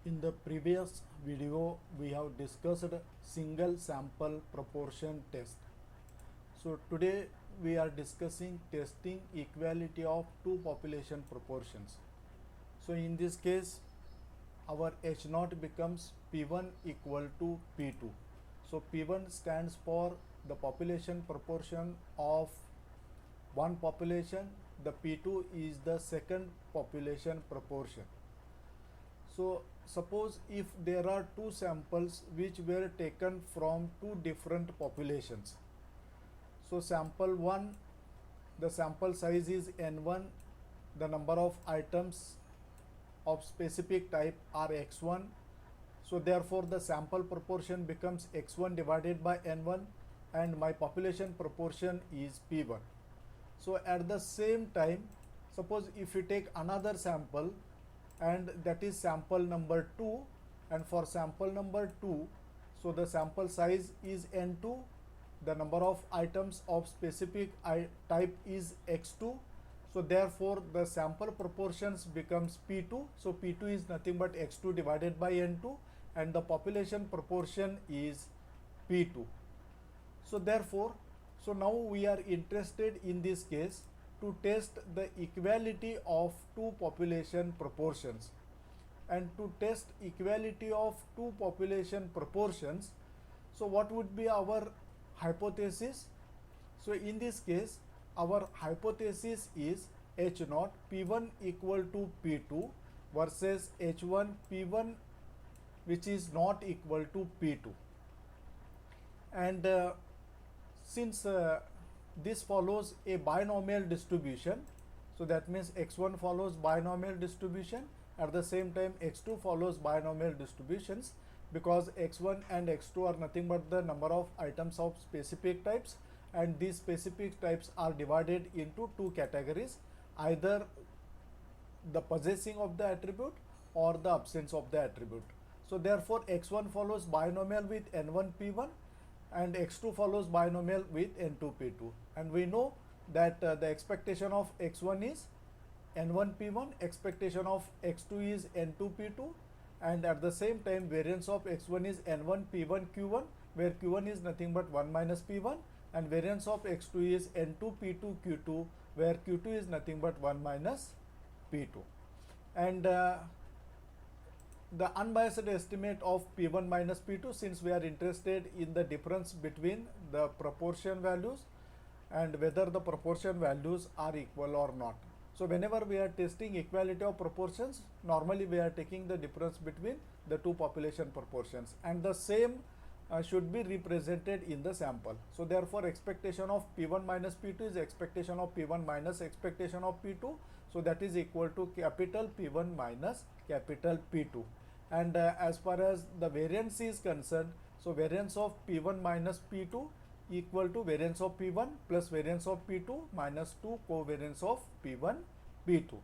In the previous video, we have discussed single sample proportion test. So today we are discussing testing equality of two population proportions. So in this case, our H naught becomes P1 equal to P2. So P1 stands for the population proportion of one population. The P2 is the second population proportion. So suppose if there are two samples which were taken from two different populations. So sample 1, the sample size is n1, the number of items of specific type are x1. So therefore the sample proportion becomes x1 divided by n1 and my population proportion is p1. So at the same time, suppose if you take another sample and that is sample number 2, and for sample number 2, so the sample size is n2, the number of items of specific type is x2. So therefore the sample proportions becomes p2. So p2 is nothing but x2 divided by n2 and the population proportion is p2. So therefore, so now we are interested in this case to test the equality of two population proportions. And to test equality of two population proportions, so what would be our hypothesis? So in this case, our hypothesis is H naught P1 equal to P2 versus H1 P1 which is not equal to P2. And since this follows a binomial distribution, so that means x1 follows binomial distribution, at the same time x2 follows binomial distributions, because x1 and x2 are nothing but the number of items of specific types, and these specific types are divided into two categories, either the possessing of the attribute or the absence of the attribute. So therefore x1 follows binomial with n1 p1 and x2 follows binomial with n2 p2, and we know that the expectation of x1 is n1 p1, expectation of x2 is n2 p2, and at the same time variance of x1 is n1 p1 q1, where q1 is nothing but 1 minus p1, and variance of x2 is n2 p2 q2, where q2 is nothing but 1 minus p2. And the unbiased estimate of P1 minus P2, since we are interested in the difference between the proportion values and whether the proportion values are equal or not. So whenever we are testing equality of proportions, normally we are taking the difference between the two population proportions, and the same should be represented in the sample. So therefore expectation of P1 minus P2 is expectation of P1 minus expectation of P2. So that is equal to capital P1 minus capital P2. And as far as the variance is concerned, so variance of P1 minus P2 equal to variance of P1 plus variance of P2 minus 2 covariance of P1 P2,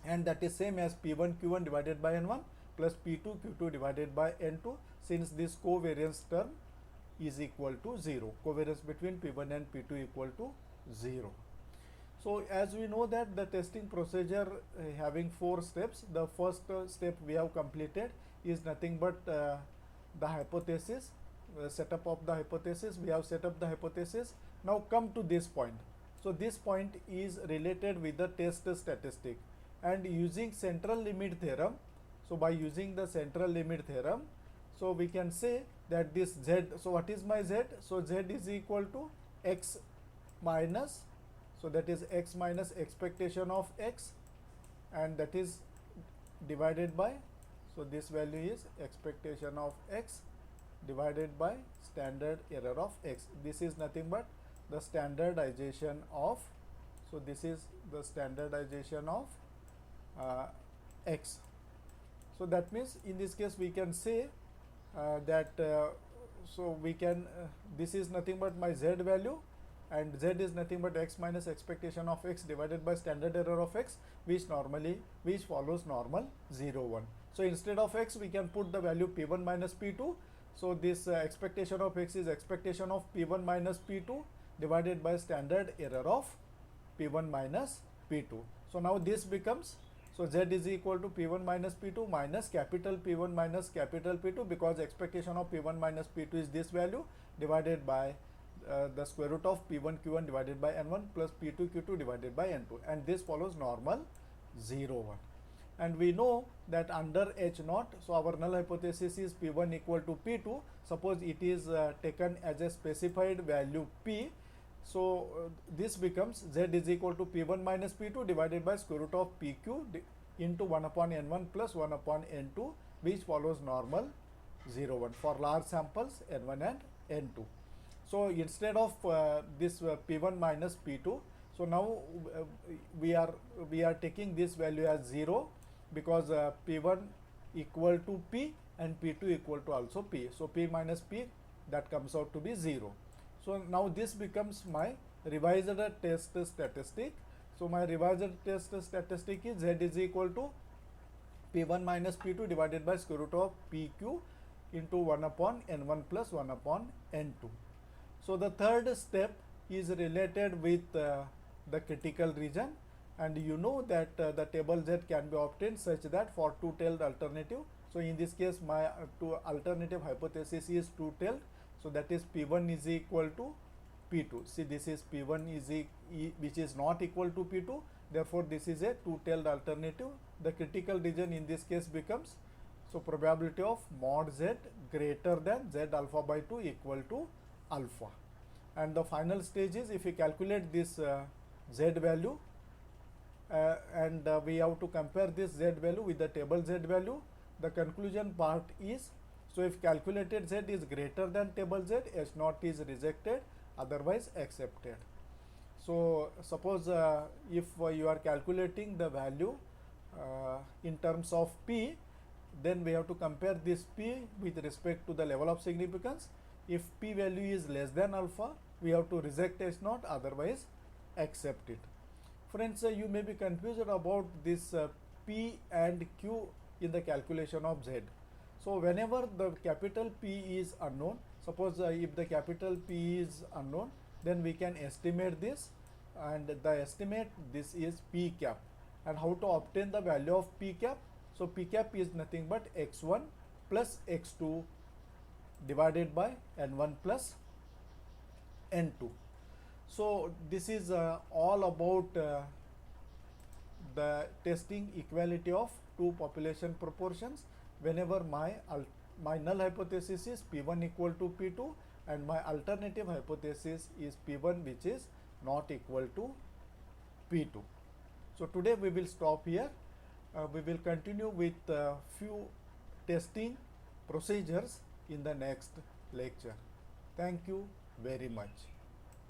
and that is same as P1 Q1 divided by N1 plus P2 Q2 divided by N2, since this covariance term is equal to 0, covariance between P1 and P2 equal to 0. So as we know that the testing procedure having 4 steps, the first step we have completed is nothing but the hypothesis, setup of the hypothesis. We have set up the hypothesis. Now come to this point. So this point is related with the test statistic, and using central limit theorem. So by using the central limit theorem, so we can say that this z, so what is my z? So z is equal to x minus, so that is x minus expectation of x, and that is divided by, so this value is expectation of x divided by standard error of x. This is nothing but the standardization of, so this is the standardization of x. So that means in this case we can say that so we can this is nothing but my z value, and z is nothing but x minus expectation of x divided by standard error of x, which follows normal 0 1. So instead of x we can put the value p1 minus p2. So this expectation of x is expectation of p1 minus p2 divided by standard error of p1 minus p2. So now this becomes, So Z is equal to P1 minus P2 minus capital P1 minus capital P2, because expectation of P1 minus P2 is this value, divided by the square root of P1 Q1 divided by N1 plus P2 Q2 divided by N2, and this follows normal 0 1. And we know that under H naught, so our null hypothesis is P1 equal to P2. Suppose it is taken as a specified value P, so this becomes Z is equal to P1 minus P2 divided by square root of PQ into 1 upon N1 plus 1 upon N2, which follows normal 0 1 for large samples N1 and N2. So instead of this P1 minus P2, so now we are taking this value as 0, because P1 equal to P and P2 equal to also P. So P minus P, that comes out to be 0. So now this becomes my revised test statistic. So my revised test statistic is Z is equal to P1 minus P2 divided by square root of PQ into 1 upon N1 plus 1 upon N2. So the third step is related with the critical region, and you know that the table Z can be obtained such that for two-tailed alternative. So in this case my two alternative hypothesis is two-tailed, so that is P1 is equal to P2. See, this is P1 is which is not equal to P2, therefore this is a two-tailed alternative. The critical region in this case becomes, so probability of mod Z greater than Z alpha by 2 equal to alpha. And the final stage is, if we calculate this Z value and we have to compare this Z value with the table Z value, the conclusion part is, so if calculated Z is greater than table Z, H naught is rejected, otherwise accepted. So suppose if you are calculating the value in terms of P, then we have to compare this P with respect to the level of significance. If P value is less than alpha, we have to reject H naught, otherwise accept it. Friends, you may be confused about this P and Q in the calculation of Z. So whenever the capital P is unknown, suppose if the capital P is unknown, then we can estimate this, and the estimate, this is P cap. And how to obtain the value of P cap? So P cap is nothing but x1 plus x2 divided by N1 plus N2. So this is all about the testing equality of two population proportions whenever my null hypothesis is P1 equal to P2 and my alternative hypothesis is P1 which is not equal to P2. So today we will stop here. We will continue with few testing procedures in the next lecture. Thank you very much.